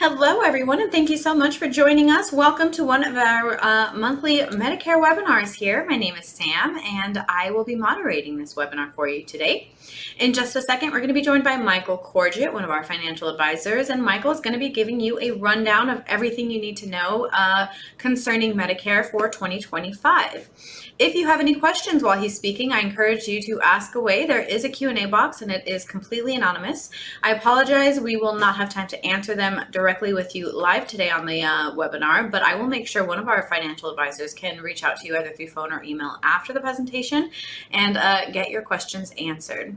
Hello, everyone, and thank you so much for joining us. Welcome to one of our monthly Medicare webinars here. My name is Sam, and I will be moderating this webinar for you today. In just a second, we're going to be joined by Michael Corgett, one of our financial advisors, and Michael is going to be giving you a rundown of everything you need to know concerning Medicare for 2025. If you have any questions while he's speaking, I encourage you to ask away. There is a Q&A box, and it is completely anonymous. I apologize, we will not have time to answer them directly with you live today on the webinar, but I will make sure one of our financial advisors can reach out to you either through phone or email after the presentation and get your questions answered.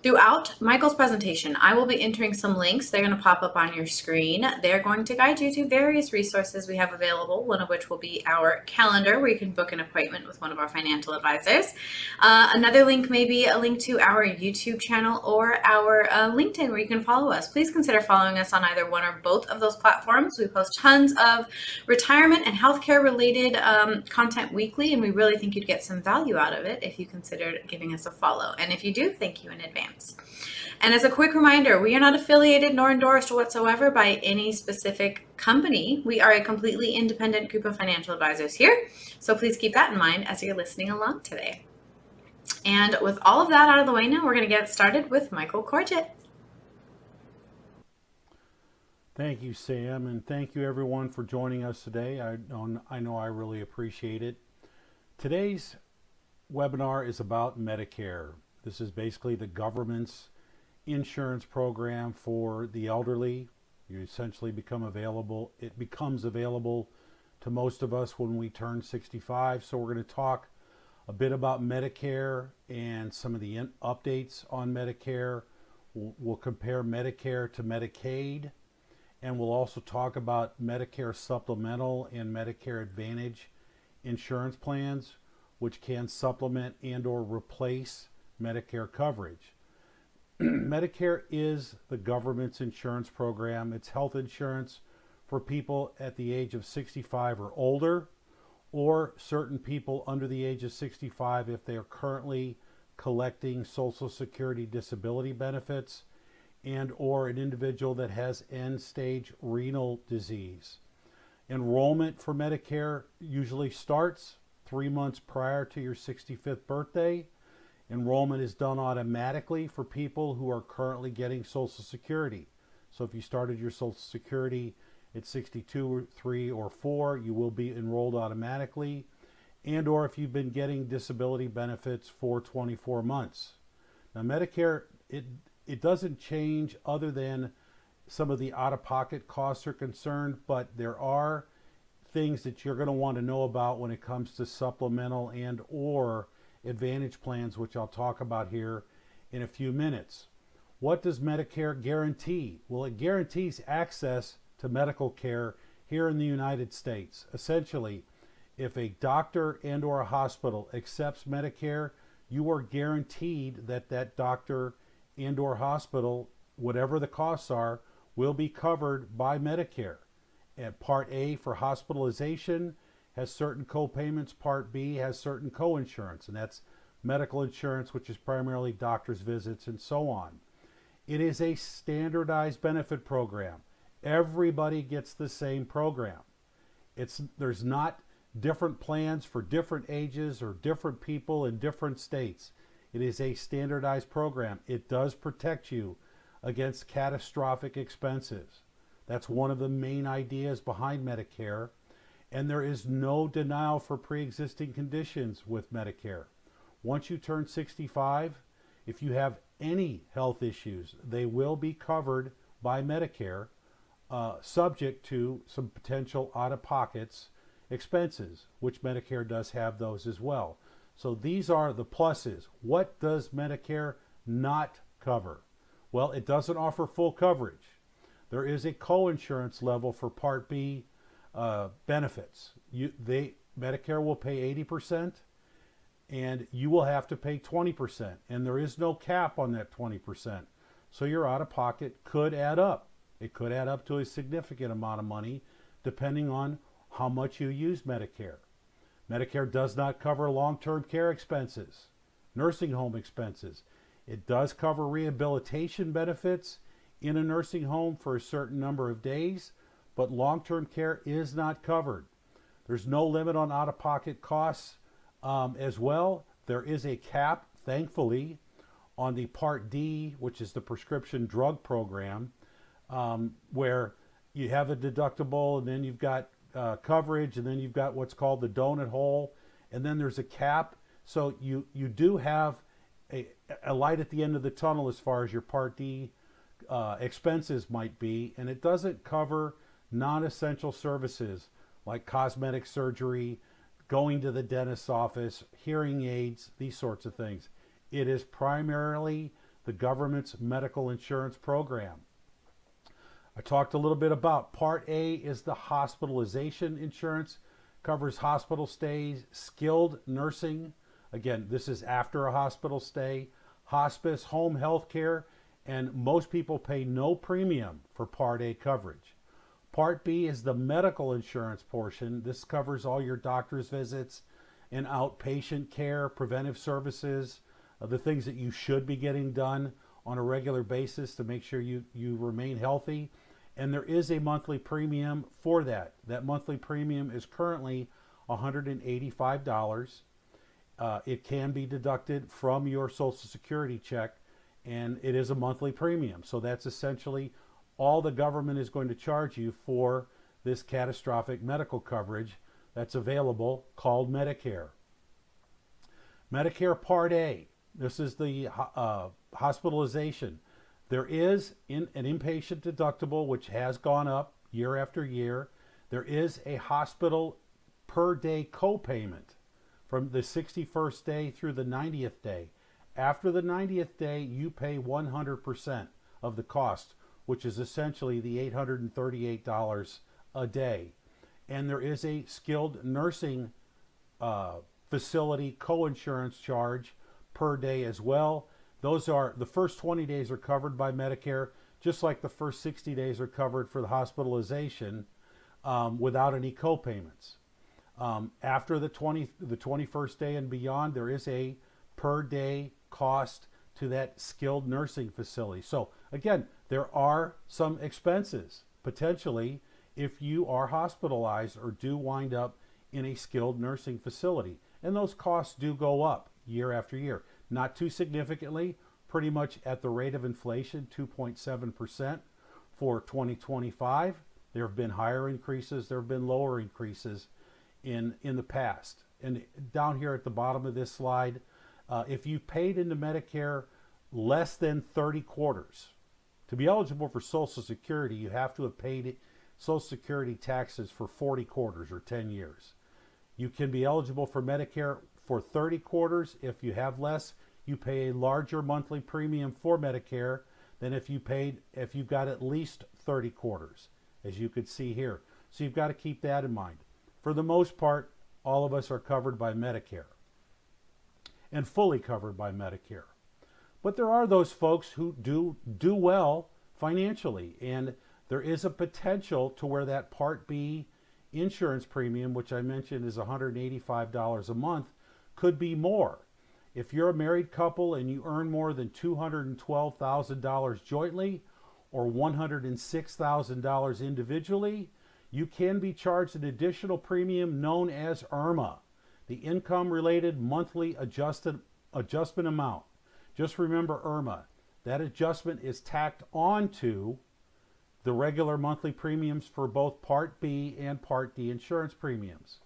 Throughout Michael's presentation, I will be entering some links. They're going to pop up on your screen. They're going to guide you to various resources we have available, one of which will be our calendar, where you can book an appointment with one of our financial advisors. Another link may be a link to our YouTube channel or our LinkedIn, where you can follow us. Please consider following us on either one or both of those platforms. We post tons of retirement and healthcare related content weekly, and we really think you'd get some value out of it if you considered giving us a follow. And if you do, thank you in advance. And as a quick reminder, we are not affiliated nor endorsed whatsoever by any specific company. We are a completely independent group of financial advisors here. So please keep that in mind as you're listening along today. And with all of that out of the way now, we're going to get started with Michael Corgett. Thank you, Sam, and thank you everyone for joining us today. I know I really appreciate it. Today's webinar is about Medicare. This is basically the government's insurance program for the elderly. You essentially it becomes available to most of us when we turn 65. So we're going to talk a bit about Medicare and some of the updates on Medicare. We'll compare Medicare to Medicaid, and we'll also talk about Medicare supplemental and Medicare Advantage insurance plans, which can supplement and or replace Medicare coverage. Medicare is the government's insurance program. It's health insurance for people at the age of 65 or older, or certain people under the age of 65 if they are currently collecting Social Security disability benefits, and or an individual that has end-stage renal disease. Enrollment for Medicare usually starts 3 months prior to your 65th birthday. Enrollment is done automatically for people who are currently getting Social Security. So if you started your Social Security at 62 or 3 or 4, you will be enrolled automatically. And or if you've been getting disability benefits for 24 months. Now Medicare, it doesn't change other than some of the out-of-pocket costs are concerned, but there are things that you're going to want to know about when it comes to supplemental and or Advantage plans, which I'll talk about here in a few minutes. What does Medicare guarantee? Well, it guarantees access to medical care here in the United States. Essentially, if a doctor and or a hospital accepts Medicare, you are guaranteed that that doctor and or hospital, whatever the costs are, will be covered by Medicare. And Part A for hospitalization has certain co-payments. Part B has certain co-insurance, and that's medical insurance, which is primarily doctor's visits and so on. It is a standardized benefit program. Everybody gets the same program. There's not different plans for different ages or different people in different states. It is a standardized program. It does protect you against catastrophic expenses. That's one of the main ideas behind Medicare. And there is no denial for pre-existing conditions with Medicare. Once you turn 65, if you have any health issues, they will be covered by Medicare, subject to some potential out-of-pockets expenses, which Medicare does have those as well. So these are the pluses. What does Medicare not cover? Well, it doesn't offer full coverage. There is a co-insurance level for Part B benefits. Medicare will pay 80%, and you will have to pay 20%, and there is no cap on that 20%. So your out-of-pocket could add up. It could add up to a significant amount of money depending on how much you use Medicare. Medicare does not cover long-term care expenses, nursing home expenses. It does cover rehabilitation benefits in a nursing home for a certain number of days, but long-term care is not covered. There's no limit on out-of-pocket costs as well. There is a cap, thankfully, on the Part D, which is the prescription drug program, where you have a deductible, and then you've got coverage, and then you've got what's called the donut hole, and then there's a cap. So you do have a light at the end of the tunnel as far as your Part D expenses might be, and it doesn't cover non-essential services like cosmetic surgery, going to the dentist's office, hearing aids, these sorts of things. It is primarily the government's medical insurance program. I talked a little bit about Part A is the hospitalization insurance, covers hospital stays, skilled nursing. Again, this is after a hospital stay, hospice, home health care, and most people pay no premium for Part A coverage. Part B is the medical insurance portion. This covers all your doctor's visits and outpatient care, preventive services, the things that you should be getting done on a regular basis to make sure you remain healthy. And there is a monthly premium for that. That monthly premium is currently $185. It can be deducted from your Social Security check, and it is a monthly premium. So that's essentially all the government is going to charge you for this catastrophic medical coverage that's available, called Medicare. Medicare Part A, this is the hospitalization. There is an inpatient deductible, which has gone up year after year. There is a hospital per day copayment from the 61st day through the 90th day. After the 90th day, you pay 100% of the cost, which is essentially the $838 a day. And there is a skilled nursing facility co-insurance charge per day as well. Those are, the first 20 days are covered by Medicare, just like the first 60 days are covered for the hospitalization without any co-payments. After the 21st day and beyond, there is a per day cost to that skilled nursing facility. So again, there are some expenses potentially if you are hospitalized or do wind up in a skilled nursing facility. And those costs do go up year after year. Not too significantly, pretty much at the rate of inflation, 2.7% for 2025. There have been higher increases, there have been lower increases in the past. And down here at the bottom of this slide, if you paid into Medicare less than 30 quarters, to be eligible for Social Security, you have to have paid Social Security taxes for 40 quarters or 10 years. You can be eligible for Medicare for 30 quarters. If you have less, you pay a larger monthly premium for Medicare than if you've got at least 30 quarters, as you could see here. So you've got to keep that in mind. For the most part, all of us are covered by Medicare and fully covered by Medicare. But there are those folks who do well financially, and there is a potential to where that Part B insurance premium, which I mentioned is $185 a month, could be more. If you're a married couple and you earn more than $212,000 jointly or $106,000 individually, you can be charged an additional premium known as IRMA, the Income-Related Monthly Adjustment Amount. Just remember IRMA. That adjustment is tacked onto the regular monthly premiums for both Part B and Part D insurance premiums.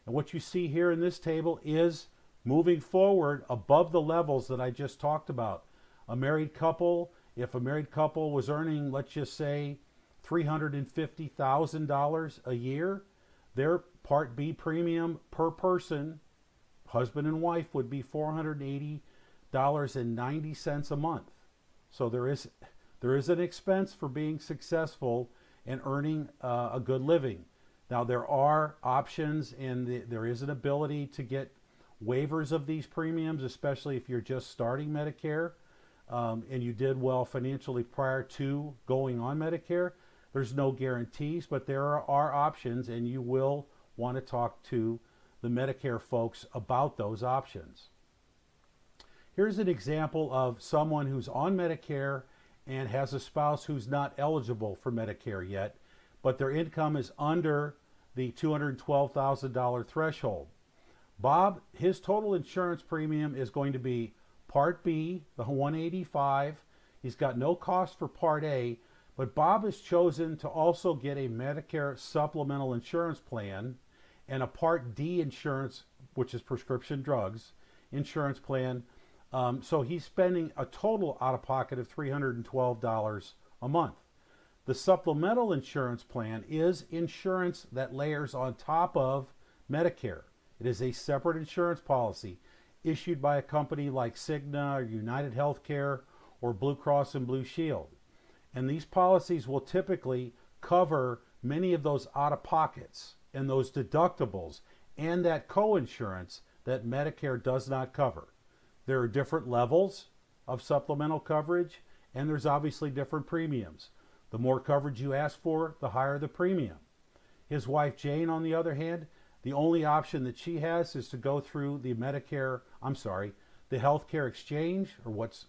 And what you see here in this table is moving forward above the levels that I just talked about. A married couple, if a married couple was earning, let's just say, $350,000 a year, their Part B premium per person, husband and wife, would be $480.90 a month. So there is an expense for being successful and earning a good living. Now there are options, and there is an ability to get waivers of these premiums, especially if you're just starting Medicare and you did well financially prior to going on Medicare. There's no guarantees, but there are options, and you will want to talk to the Medicare folks about those options. Here's an example of someone who's on Medicare and has a spouse who's not eligible for Medicare yet, but their income is under the $212,000 threshold. Bob, his total insurance premium is going to be Part B, the $185. He's got no cost for Part A, but Bob has chosen to also get a Medicare supplemental insurance plan and a Part D insurance, which is prescription drugs, insurance plan. So he's spending a total out of pocket of $312 a month. The supplemental insurance plan is insurance that layers on top of Medicare. It is a separate insurance policy issued by a company like Cigna or United Healthcare or Blue Cross and Blue Shield. And these policies will typically cover many of those out-of-pockets and those deductibles and that co-insurance that Medicare does not cover. There are different levels of supplemental coverage, and there's obviously different premiums. The more coverage you ask for, the higher the premium. His wife Jane, on the other hand, the only option that she has is to go through the the healthcare exchange, or what's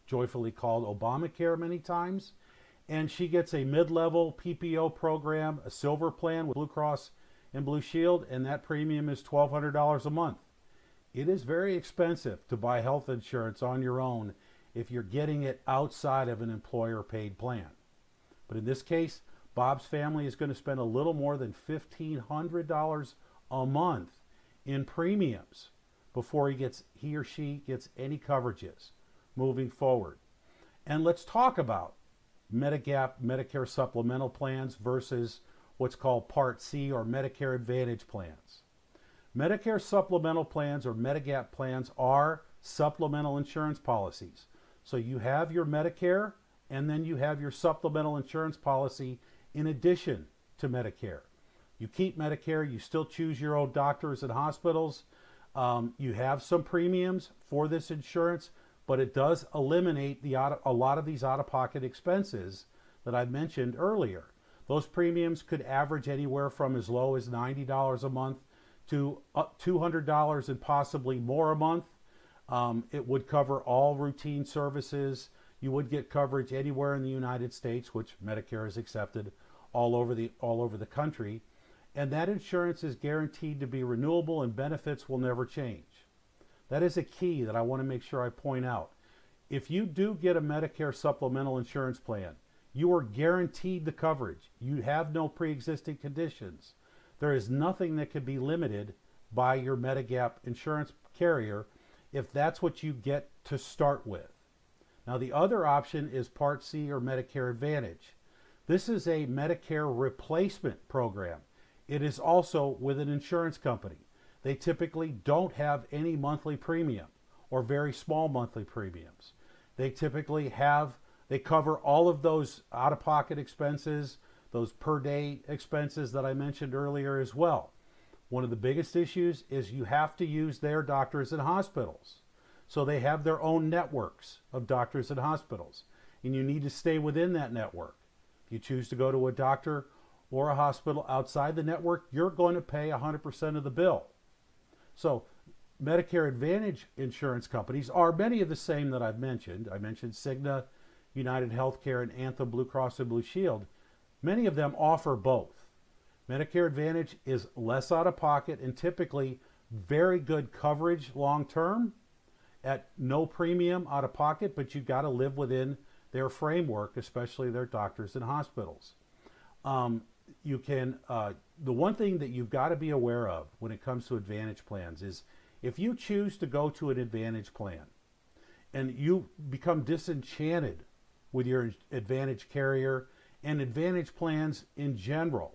joyfully called Obamacare many times. And she gets a mid-level PPO program, a silver plan with Blue Cross and Blue Shield, and that premium is $1,200 a month. It is very expensive to buy health insurance on your own if you're getting it outside of an employer-paid plan. But in this case, Bob's family is going to spend a little more than $1,500 a month in premiums before he or she gets any coverages moving forward. And let's talk about Medicare supplemental plans versus what's called Part C or Medicare Advantage plans. Medicare supplemental plans or Medigap plans are supplemental insurance policies. So you have your Medicare and then you have your supplemental insurance policy in addition to Medicare. You keep Medicare, you still choose your own doctors and hospitals. You have some premiums for this insurance, but it does eliminate a lot of these out-of-pocket expenses that I mentioned earlier. Those premiums could average anywhere from as low as $90 a month to $200 and possibly more a month. It would cover all routine services. You would get coverage anywhere in the United States, which Medicare is accepted all over the country. And that insurance is guaranteed to be renewable and benefits will never change. That is a key that I want to make sure I point out. If you do get a Medicare supplemental insurance plan, you are guaranteed the coverage. You have no pre-existing conditions. There is nothing that can be limited by your Medigap insurance carrier if that's what you get to start with. Now the other option is Part C or Medicare Advantage. This is a Medicare replacement program. It is also with an insurance company. They typically don't have any monthly premium or very small monthly premiums. They typically cover all of those out-of-pocket expenses, those per day expenses that I mentioned earlier as well. One of the biggest issues is you have to use their doctors and hospitals. So they have their own networks of doctors and hospitals, and you need to stay within that network. If you choose to go to a doctor or a hospital outside the network, you're going to pay 100% of the bill. So Medicare Advantage insurance companies are many of the same that I've mentioned. I mentioned Cigna, United Healthcare, and Anthem Blue Cross and Blue Shield. Many of them offer both. Medicare Advantage is less out of pocket and typically very good coverage long term at no premium out of pocket, but you've got to live within their framework, especially their doctors and hospitals. The one thing that you've got to be aware of when it comes to Advantage plans is if you choose to go to an Advantage plan and you become disenchanted with your Advantage carrier and Advantage plans in general,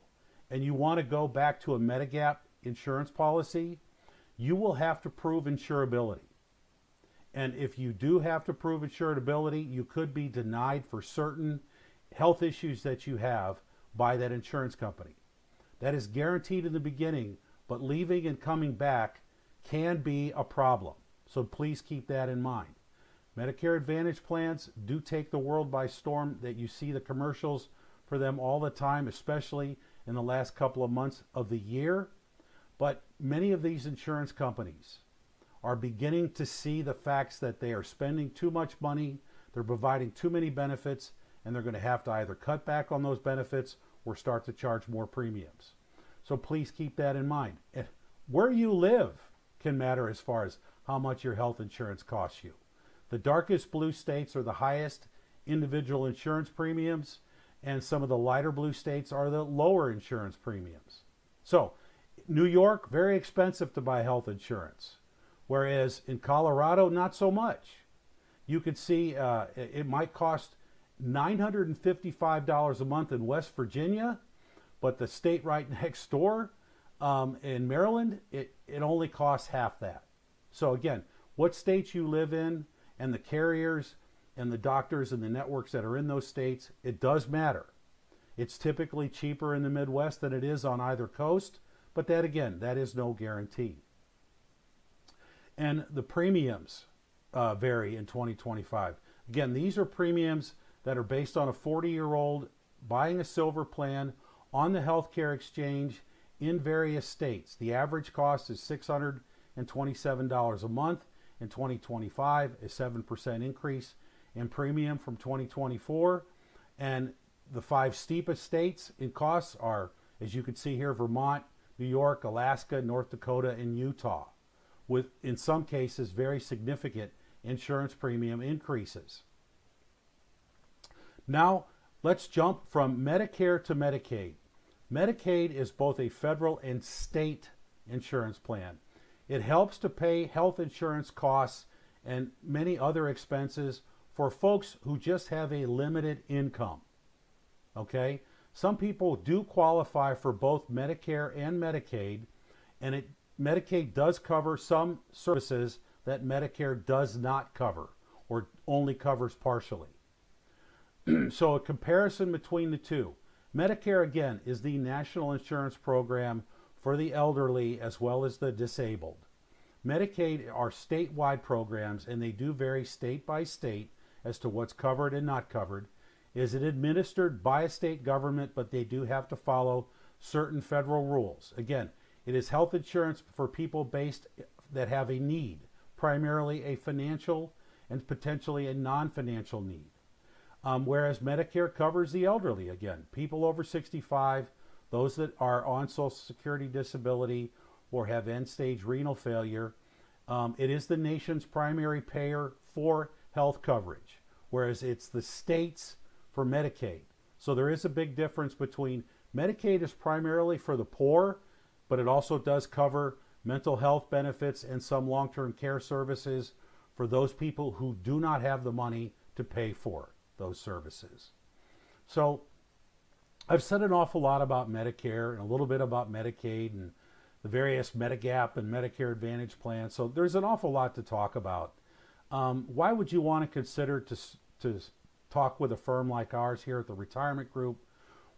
and you want to go back to a Medigap insurance policy, you will have to prove insurability. And if you do have to prove insurability, you could be denied for certain health issues that you have by that insurance company. That is guaranteed in the beginning, but leaving and coming back can be a problem. So please keep that in mind. Medicare Advantage plans do take the world by storm. That you see the commercials for them all the time, especially in the last couple of months of the year. But many of these insurance companies are beginning to see the facts that they are spending too much money They're providing too many benefits, and they're going to have to either cut back on those benefits or start to charge more premiums. So please keep that in mind. And where you live can matter as far as how much your health insurance costs you. The darkest blue states are the highest individual insurance premiums, and some of the lighter blue states are the lower insurance premiums. So New York, very expensive to buy health insurance, whereas in Colorado, not so much. You could see it might cost $955 a month in West Virginia, but the state right next door in Maryland, it only costs half that. So again, what states you live in and the carriers and the doctors and the networks that are in those states, it does matter. It's typically cheaper in the Midwest than it is on either coast, but that again, that is no guarantee. And the premiums vary in 2025. Again, these are premiums that are based on a 40-year-old buying a silver plan on the healthcare exchange in various states. The average cost is $627 a month in 2025, a 7% increase in premium from 2024. And the 5 steepest states in costs are, as you can see here, Vermont, New York, Alaska, North Dakota, and Utah, with, in some cases, very significant insurance premium increases. Now, let's jump from Medicare to Medicaid. Medicaid is both a federal and state insurance plan. It helps to pay health insurance costs and many other expenses for folks who just have a limited income. Okay? Some people do qualify for both Medicare and Medicaid, and Medicaid does cover some services that Medicare does not cover or only covers partially. So a comparison between the two. Medicare, again, is the national insurance program for the elderly as well as the disabled. Medicaid are statewide programs, and they do vary state by state as to what's covered and not covered. Is it administered by a state government, but they do have to follow certain federal rules. Again, it is health insurance for people that have a need, primarily a financial and potentially a non-financial need. Whereas Medicare covers the elderly, again, people over 65, those that are on Social Security disability or have end-stage renal failure. It is the nation's primary payer for health coverage, whereas it's the states for Medicaid. So there is a big difference between Medicaid is primarily for the poor, but it also does cover mental health benefits and some long-term care services for those people who do not have the money to pay for those services. So I've said an awful lot about Medicare and a little bit about Medicaid and the various Medigap and Medicare Advantage plans. So there's an awful lot to talk about. Why would you want to consider to talk with a firm like ours here at the Retirement Group?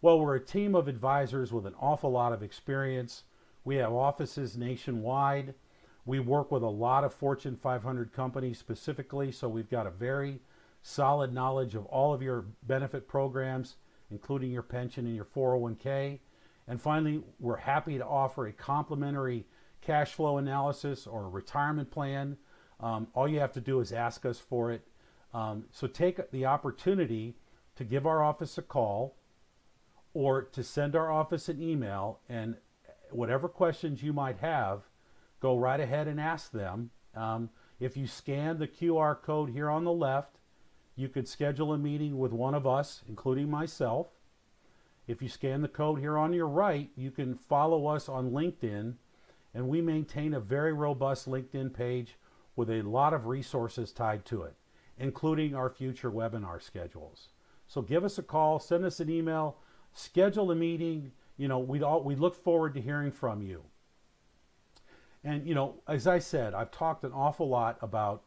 Well, we're a team of advisors with an awful lot of experience. We have offices nationwide. We work with a lot of Fortune 500 companies specifically, so we've got a very solid knowledge of all of your benefit programs, including your pension and your 401k. And finally, we're happy to offer a complimentary cash flow analysis or a retirement plan. All you have to do is ask us for it. So take the opportunity to give our office a call or to send our office an email, and whatever questions you might have, go right ahead and ask them. If you scan the QR code here on the left, you could schedule a meeting with one of us, including myself. If you scan the code here on your right, you can follow us on LinkedIn, and we maintain a very robust LinkedIn page with a lot of resources tied to it, including our future webinar schedules. So give us a call, send us an email, schedule a meeting. You know, we look forward to hearing from you. And, you know, as I said, I've talked an awful lot about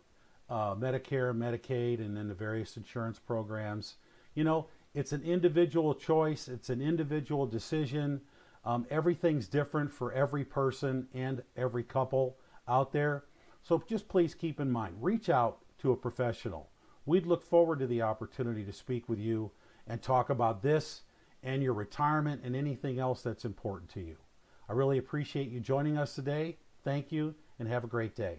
Medicare, Medicaid, and then the various insurance programs. You know, it's an individual choice. It's an individual decision. Everything's different for every person and every couple out there. So just please keep in mind, reach out to a professional. We'd look forward to the opportunity to speak with you and talk about this and your retirement and anything else that's important to you. I really appreciate you joining us today. Thank you, and have a great day.